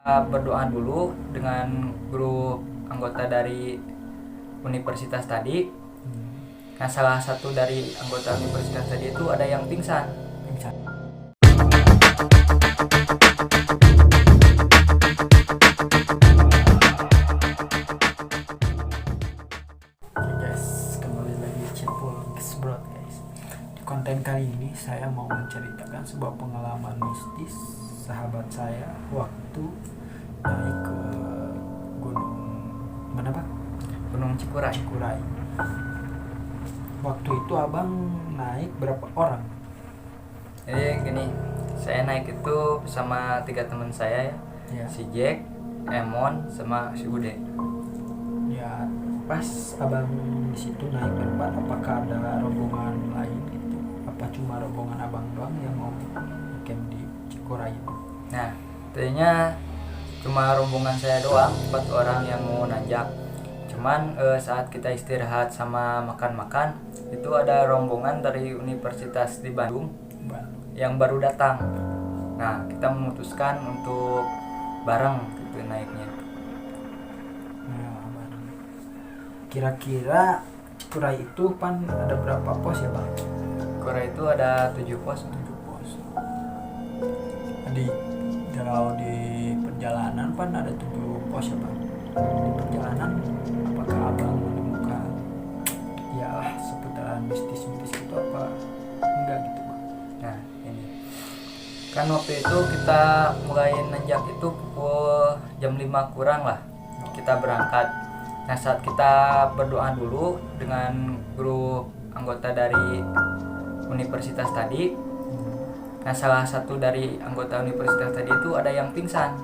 Berdoa dulu dengan grup anggota dari universitas tadi. Nah, salah satu dari anggota universitas tadi itu ada yang pingsan. Guys, kembali lagi di Cipul Gesbrot guys. Di konten kali ini saya mau menceritakan sebuah pengalaman mistis sahabat saya waktu naik ke gunung mana Pak? Gunung Cikuray. Cikuray. Waktu itu abang naik berapa orang? Jadi gini, saya naik itu bersama 3 teman saya ya. Ya. Si Jack, Emon, sama si Ude. Ya, pas abang di situ naik berempat, apakah ada rombongan lain gitu? Apa cuma rombongan abang doang yang mau camp di Cikuray? Nah, tadinya cuma rombongan saya doang, 4 orang yang mau nanjak. Cuman saat kita istirahat sama makan-makan, itu ada rombongan dari Universitas di Bandung yang baru datang. Nah, kita memutuskan untuk bareng gitu naiknya. Nah, kira-kira Cikuray itu pan ada berapa pos ya bang? Korea itu ada 7 pos. 7 pos. Kalau di perjalanan pan ada 7 pos ya bang. Di perjalanan apakah abang menemukan ya seputaran mistis-mistis itu apa enggak gitu bang? Nah, ini kan waktu itu kita mulai nanjak itu pukul jam 5 kurang lah kita berangkat. Nah, saat kita berdoa dulu dengan grup anggota dari universitas tadi. Nah, salah satu dari anggota universitas tadi itu ada yang pingsan.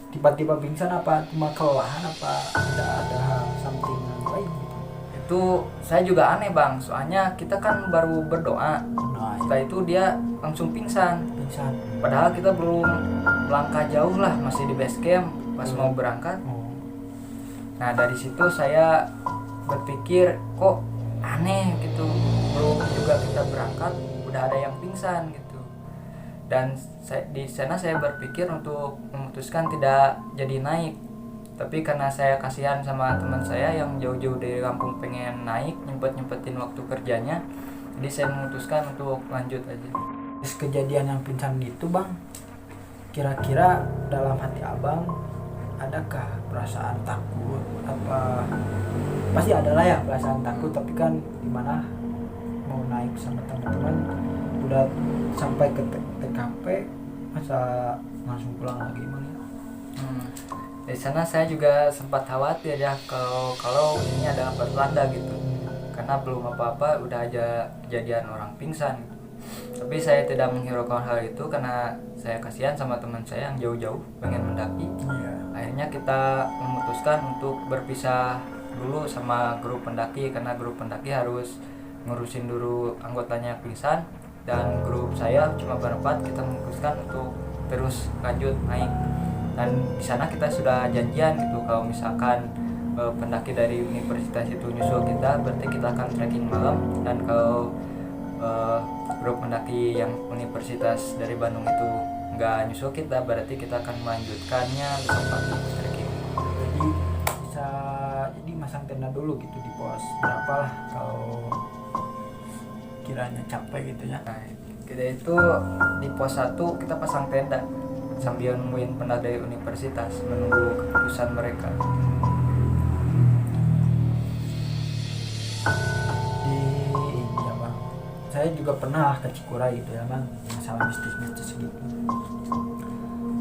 Tiba-tiba pingsan apa cuma kelelahan apa ada something lain gitu? Itu saya juga aneh bang, soalnya kita kan baru berdoa. Nah, Setelah itu dia langsung pingsan. Padahal kita belum melangkah jauh lah, masih di base camp pas mau berangkat. Nah, dari situ saya berpikir kok aneh gitu, belum juga kita berangkat udah ada yang pingsan gitu. Dan di sana saya berpikir untuk memutuskan tidak jadi naik, tapi karena saya kasihan sama teman saya yang jauh-jauh dari kampung pengen naik, nyempetin waktu kerjanya, jadi saya memutuskan untuk lanjut aja. Terus kejadian yang pingsan gitu bang, kira-kira dalam hati abang adakah perasaan takut apa? Pasti ada lah ya perasaan takut, tapi kan gimana mau naik sama teman-teman udah sampai ke TKP masa langsung pulang lagi bang ya? Di sana saya juga sempat khawatir ya kalau ini ada pertanda gitu, karena belum apa-apa udah aja kejadian orang pingsan gitu. Tapi saya tidak menghiraukan hal itu karena saya kasihan sama teman saya yang jauh-jauh pengen mendaki. Akhirnya kita memutuskan untuk berpisah dulu sama grup pendaki, karena grup pendaki harus ngurusin dulu anggotanya pingsan, dan grup saya cuma berempat. Kita memutuskan untuk terus lanjut naik, dan di sana kita sudah janjian gitu kalau misalkan pendaki dari universitas itu nyusul kita, berarti kita akan trekking malam. Dan kalau grup pendaki yang universitas dari Bandung itu nggak nyusul kita, berarti kita akan melanjutkannya besok pagi trekking. Jadi bisa masang tenda dulu gitu di pos berapa lah kalau kiranya capek gitu ya. Nah, kita itu di pos 1 kita pasang tenda sambil nungguin pendaki dari universitas, menunggu keputusan mereka. Iya bang, saya juga pernah ke Cikuray gitu ya bang, masalah mistis gitu.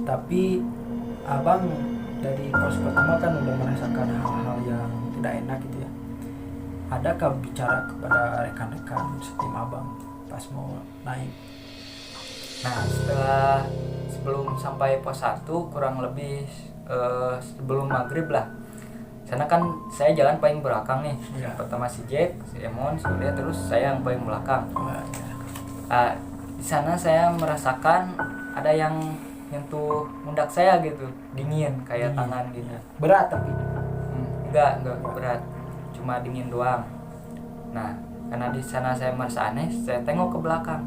Tapi abang dari pos pertama kan udah merasakan hal-hal yang tidak enak gitu ya. Adakah bicara kepada rekan-rekan setim abang pas mau naik? Nah, sebelum sampai pos 1 kurang lebih sebelum maghrib lah. Sana kan saya jalan paling belakang nih. Ya. Pertama si Jack, si Emon, si Ude, terus saya yang paling belakang. Di sana saya merasakan ada yang nyentuh pundak saya gitu, dingin kayak tangan gitu. Berat tapi Enggak berat, cuma dingin doang. Nah, karena di sana saya merasa aneh, saya tengok ke belakang,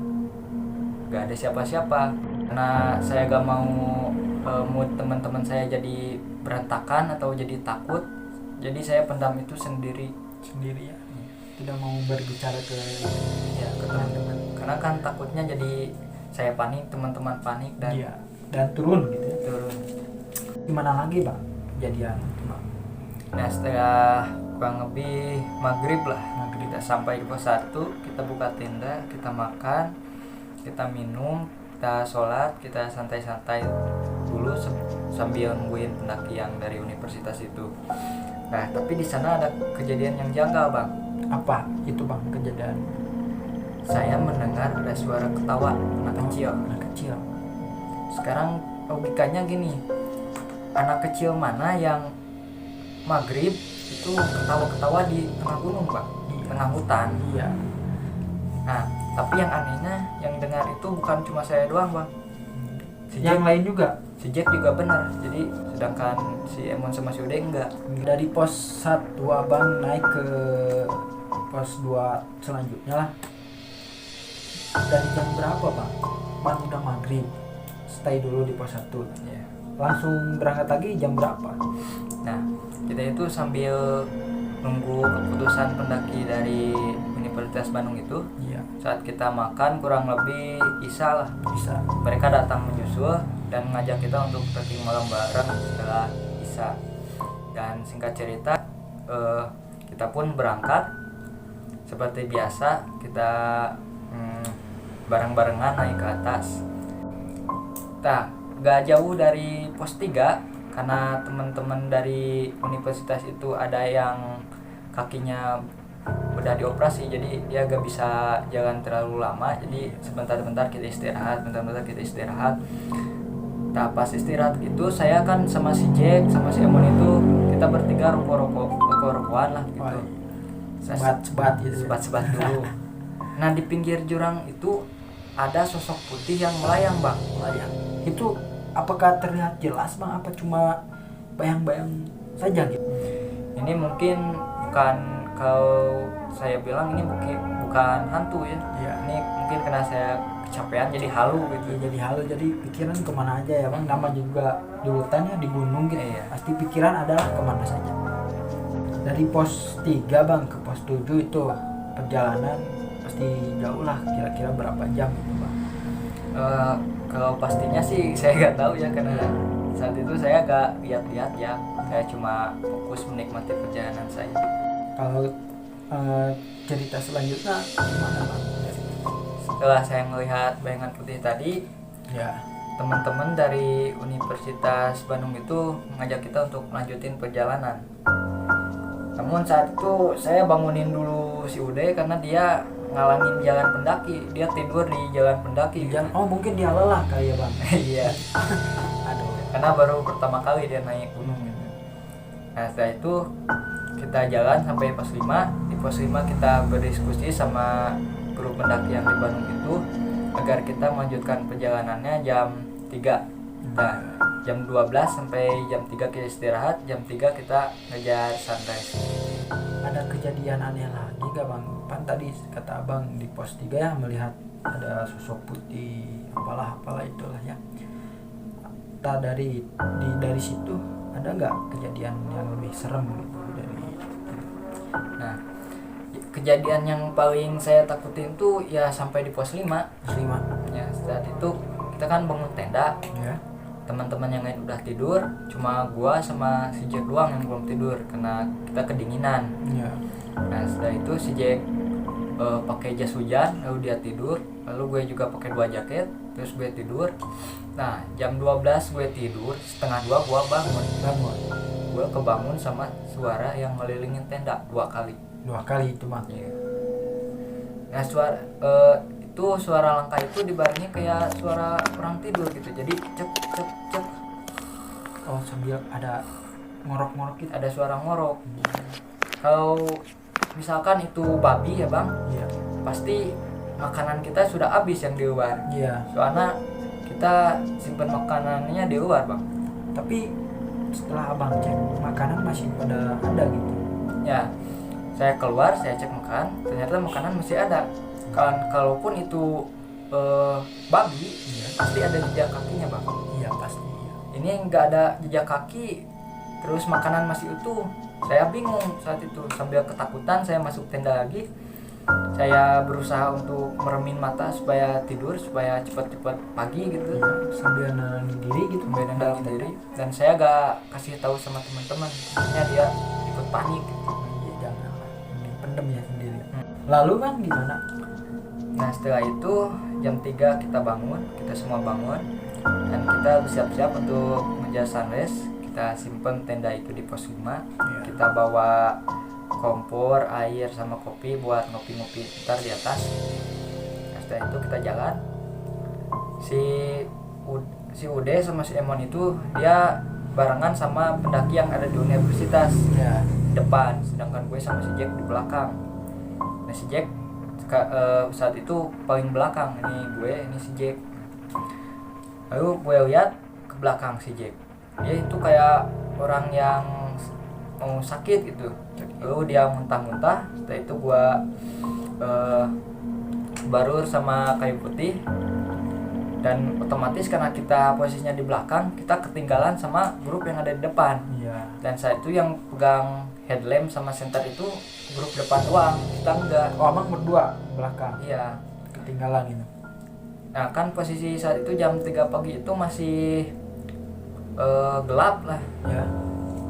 nggak ada siapa-siapa. Karena saya gak mau mood teman-teman saya jadi berantakan atau jadi takut, jadi saya pendam itu sendiri ya, tidak mau berbicara ke ya ke teman-teman, karena kan takutnya jadi saya panik, teman-teman panik dan iya, dan turun gitu ya. turun. Gimana lagi bang kejadian itu bang? Nah setelah kurang lebih maghrib lah, Maghrib. kita sampai di pos 1, kita buka tenda, kita makan, kita minum, kita sholat, kita santai-santai dulu sambil nungguin pendaki yang dari universitas itu. Nah tapi di sana ada kejadian yang janggal bang. Apa itu bang kejadian? Saya mendengar ada suara ketawa anak kecil. Anak kecil. Sekarang logikanya gini, anak kecil mana yang maghrib itu ketawa-ketawa di tengah gunung bang, Iya. tengah hutan. Iya. Nah tapi yang anehnya yang dengar itu bukan cuma saya doang bang, Yang lain juga. si Jack juga benar, jadi sedangkan si Emon sama si Ude enggak. Dari pos 1 abang naik ke pos 2 selanjutnya lah. Dari jam berapa bang? Bang udah maghrib, stay dulu di pos 1. Ya. Langsung berangkat lagi jam berapa? Nah kita itu sambil nunggu keputusan pendaki dari Universitas Bandung itu. Iya. Saat kita makan kurang lebih isya lah, Bisa. mereka datang menyusul dan mengajak kita untuk trekking malam bareng setelah isya. Dan singkat cerita kita pun berangkat seperti biasa, kita bareng-barengan naik ke atas. Nah, gak jauh dari pos 3, karena teman-teman dari universitas itu ada yang kakinya udah dioperasi, jadi dia gak bisa jalan terlalu lama, jadi sebentar-bentar kita istirahat, bentar-bentar kita istirahat. Nah pas istirahat itu saya kan sama si Jack sama si Emon itu kita bertiga rokok-rokokan lah gitu. Wah, Saya sebat gitu. sebat-sebat dulu. Nah di pinggir jurang itu ada sosok putih yang melayang bang. Melayang. Itu apakah terlihat jelas bang? Apa cuma bayang-bayang saja gitu? Ini mungkin bukan, kalau saya bilang ini bukan hantu ya. Iya. Ini mungkin karena saya kecapean jadi halu gitu. Ya, jadi halu, jadi pikiran kemana aja ya bang. Nama juga di hutan ya, di gunung gitu. Iya. Pasti pikiran adalah kemana saja. Dari pos 3 bang ke pos 7 itu perjalanan pasti jauh lah, kira-kira berapa jam gitu bang? Kalau pastinya sih saya nggak tahu ya, karena saat itu saya nggak lihat-lihat ya, saya cuma fokus menikmati perjalanan saya. Kalau cerita selanjutnya gimana bang? Setelah saya melihat bayangan putih tadi, Ya. teman-teman dari Universitas Bandung itu mengajak kita untuk melanjutin perjalanan. Namun saat itu saya bangunin dulu si Ude karena dia ngalangin jalan pendaki, dia tidur di jalan pendaki. Oh mungkin dia lelah kali ya bang. Iya, Aduh. karena baru pertama kali dia naik gunung gitu. Nah setelah itu kita jalan sampai pos 5. Di pos 5 kita berdiskusi sama grup pendaki yang di Bandung itu agar kita melanjutkan perjalanannya jam 3. Nah jam 12 sampai jam 3 kita istirahat, jam 3 kita ngejar sunrise. Ada kejadian aneh lagi gak bang? Pan tadi kata abang di pos 3 ya melihat ada sosok putih apalah itulah ya. Tak dari situ ada nggak kejadian yang lebih serem gitu dari? Nah kejadian yang paling saya takutin tuh ya sampai di pos 5. Pos 5 Ya saat itu kita kan bangun tenda, ya. teman-teman yang lain udah tidur, cuma gua sama si Jack doang yang belum tidur karena kita kedinginan. Ya. Nah setelah itu si Jack pakai jas hujan, lalu dia tidur, lalu gue juga pakai 2 jaket, terus gue tidur. Nah jam 12 gue tidur, setengah 2 gue bangun. Gue kebangun sama suara yang ngelilingin tenda 2 kali. 2 kali itu mah. Iya. Nah itu suara langkah itu dibarengi kayak suara orang tidur gitu, jadi cep cep cep. Oh sambil ada ngorok-ngorok gitu. Ada suara ngorok. Kalau misalkan itu babi ya bang, Iya. pasti makanan kita sudah habis yang di luar. Iya. Soalnya kita simpan makanannya di luar bang. Tapi setelah abang cek makanan masih pada ada gitu. Ya, saya keluar, saya cek makan, ternyata makanan masih ada. Kalaupun itu babi, Iya. pasti ada jejak kakinya bang. Iya pasti. Iya. ini nggak ada jejak kaki, terus makanan masih utuh. Saya bingung saat itu, sambil ketakutan saya masuk tenda lagi. Saya berusaha untuk meremin mata supaya tidur, supaya cepat-cepat pagi gitu, Sambil nenangin diri gitu. sambil nenangin diri. Dan saya gak kasih tahu sama teman-teman, akhirnya dia ikut panik gitu. Iya, jangan pendem ya sendiri. Lalu Bang gimana? Nah setelah itu jam 3 kita bangun, kita semua bangun, dan kita bersiap-siap untuk ngejar sunrise. Kita simpen tenda itu di pos 5. Iya. Kita bawa kompor, air, sama kopi buat ngopi-ngopi ntar di atas. Nah, setelah itu kita jalan. Si Ude sama si Emon itu dia barengan sama pendaki yang ada di universitas Ya. depan, sedangkan gue sama si Jack di belakang. Nah si Jack saat itu paling belakang, ini gue, ini si Jack. Lalu gue lihat ke belakang si Jack, dia itu kayak orang yang mau sakit gitu. Lalu dia muntah-muntah. Setelah itu gue barur sama kayu putih, dan otomatis karena kita posisinya di belakang, kita ketinggalan sama grup yang ada di depan. Iya. Dan saat itu yang pegang headlamp sama senter itu grup depan doang, kita enggak. Oh, Abang berdua belakang. Iya. Ketinggalan gitu. Nah kan posisi saat itu jam 3 pagi itu masih gelap lah, Ya.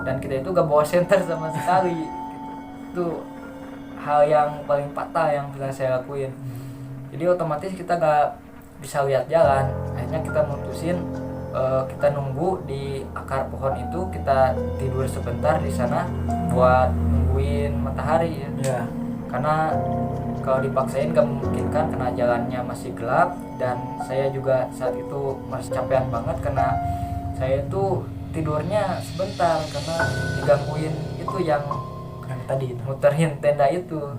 dan kita itu gak bawa senter sama sekali. Itu hal yang paling fatal yang pernah saya lakuin. Jadi otomatis kita gak bisa lihat jalan. Akhirnya kita mutusin kita nunggu di akar pohon itu, kita tidur sebentar di sana buat nungguin matahari ya. Ya. Karena kalau dipaksain gak memungkinkan karena jalannya masih gelap, dan saya juga saat itu masih capean banget karena saya itu tidurnya sebentar karena digangguin itu yang Tadi itu. muterin tenda itu.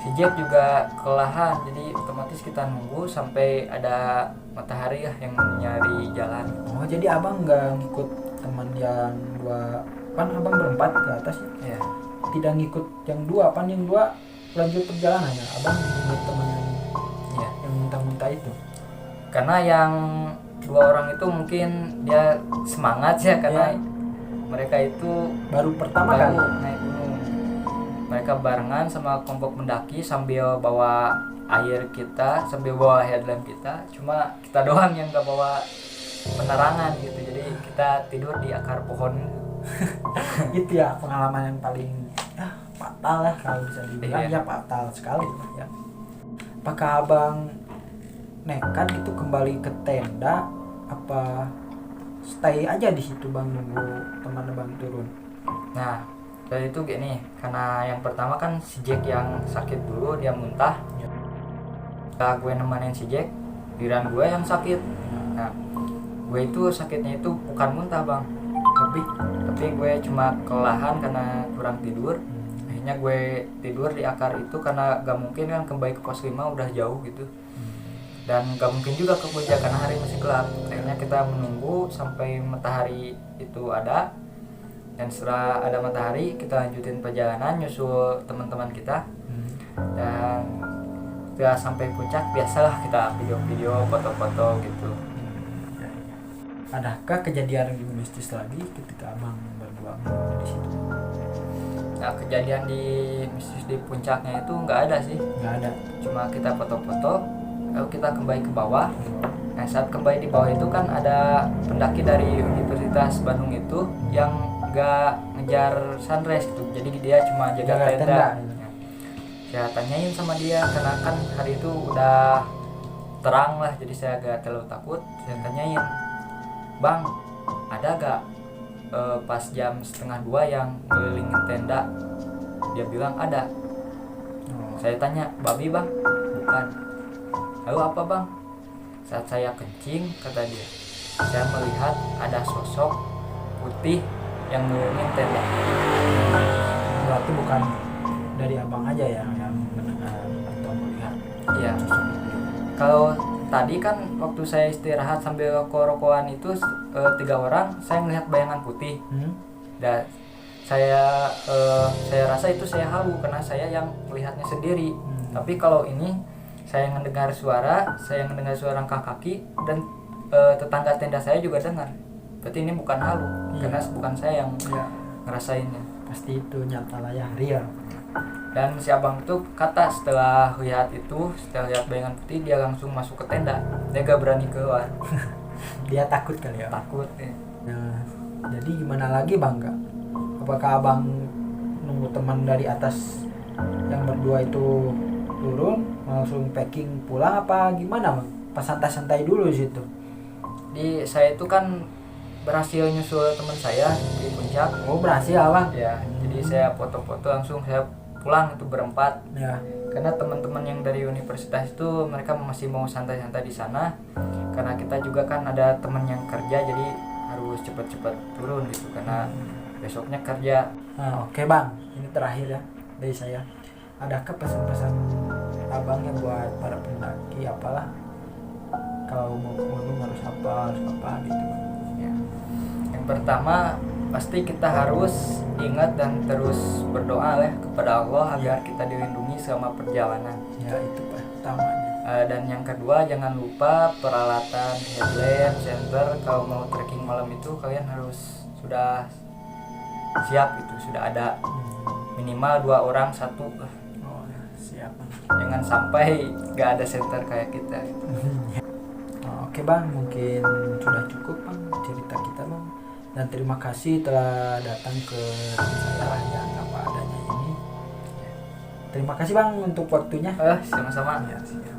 Si Jack juga kelelahan, jadi otomatis kita nunggu sampai ada matahari ya yang nyari jalan. Oh, jadi Abang nggak ngikut teman yang dua, kan Abang berempat ke atas ya? Ya. Tidak ngikut yang dua, pan yang dua lanjut perjalanannya. Abang ngikut teman Ya. yang muntah-muntah itu. Karena yang dua orang itu mungkin dia semangat ya, karena Ya. mereka itu Baru pertama baru kali. naik gunung. Mereka barengan sama kelompok pendaki sambil bawa air kita, sambil bawa headlamp kita. Cuma kita doang yang gak bawa penerangan gitu. Jadi kita tidur di akar pohon. Itu ya pengalaman yang paling fatal lah kalau bisa dibilang. Iya. Ya fatal sekali ya. Apakah Abang nekat gitu kembali ke tenda, apa stay aja di situ Bang nunggu teman Abang turun? Nah, dari itu gini, karena yang pertama kan si Jack yang sakit dulu, dia muntah. Ya. Setelah gue nemenin si Jack, giliran gue yang sakit. Nah, gue itu sakitnya itu bukan muntah bang, tapi gue cuma kelelahan karena kurang tidur. Akhirnya gue tidur di akar itu karena gak mungkin kan kembali ke pos 5, udah jauh gitu. Dan gak mungkin juga ke puncak karena hari masih gelap. Akhirnya kita menunggu sampai matahari itu ada. Dan setelah ada matahari, kita lanjutin perjalanan nyusul teman-teman kita. Dan setelah sampai puncak, biasalah kita video-video, foto-foto gitu. Adakah kejadian lebih mistis lagi ketika Abang berdua di situ? Nah, kejadian di mistis di puncaknya itu nggak ada sih. Nggak ada. Cuma kita foto-foto, lalu kita kembali ke bawah. Nah, saat kembali di bawah itu kan ada pendaki dari Universitas Bandung itu yang nggak ngejar sunrise gitu. Jadi dia cuma jaga tenda. Saya tanyain sama dia karena kan hari itu udah terang lah, jadi saya agak terlalu takut. Saya tanyain, bang, ada gak pas jam 1:30 yang ngelilingin tenda? Dia bilang ada. Saya tanya, babi bang? Bukan. Lalu apa bang? Saat saya kencing, kata dia, saya melihat ada sosok putih yang ngelilingin tenda. Berarti bukan dari Abang aja ya yang mendengar atau melihat. Iya. Kalau tadi kan waktu saya istirahat sambil rokok-rokokan itu 3 orang, saya melihat bayangan putih. Dan saya rasa itu saya halu karena saya yang melihatnya sendiri. Tapi kalau ini saya mendengar suara langkah kaki, dan tetangga tenda saya juga dengar. berarti ini bukan halu, Iya. karena bukan saya yang Ya, ngerasainnya. pasti itu nyata lah ya, real. Dan si abang itu kata setelah lihat bayangan putih, dia langsung masuk ke tenda, dia gak berani keluar. Dia takut kali ya. Takut ya. Nah, jadi gimana lagi bang? Nggak? Apakah abang nunggu teman dari atas yang berdua itu turun langsung packing pulang apa gimana bang? Pas santai-santai dulu di situ. Jadi saya itu kan berhasil nyusul teman saya di puncak Oh berhasil abang? ya, jadi saya foto-foto langsung saya pulang itu berempat, Ya. karena teman-teman yang dari universitas itu mereka masih mau santai-santai di sana, karena kita juga kan ada teman yang kerja, jadi harus cepat-cepat turun gitu karena besoknya kerja. Nah, oke bang, ini terakhir ya dari saya. Adakah pesan-pesan abang yang buat para pendaki apalah kalau mau ke gunung harus apa gitu bang? Ya. Yang pertama pasti kita harus ingat dan terus berdoa ya kepada Allah agar kita dilindungi selama perjalanan. Ya itu pertamanya. Dan yang kedua jangan lupa peralatan headlamp, senter. Kalau mau trekking malam itu kalian harus sudah siap, itu sudah ada minimal 2 orang 1. Oh ya, siap bang. Jangan sampai gak ada senter kayak kita. Oke bang, mungkin sudah cukup bang cerita kita bang. Dan terima kasih telah datang ke saya yang apa adanya ini. Terima kasih bang untuk waktunya. Sama-sama. Ya, siap.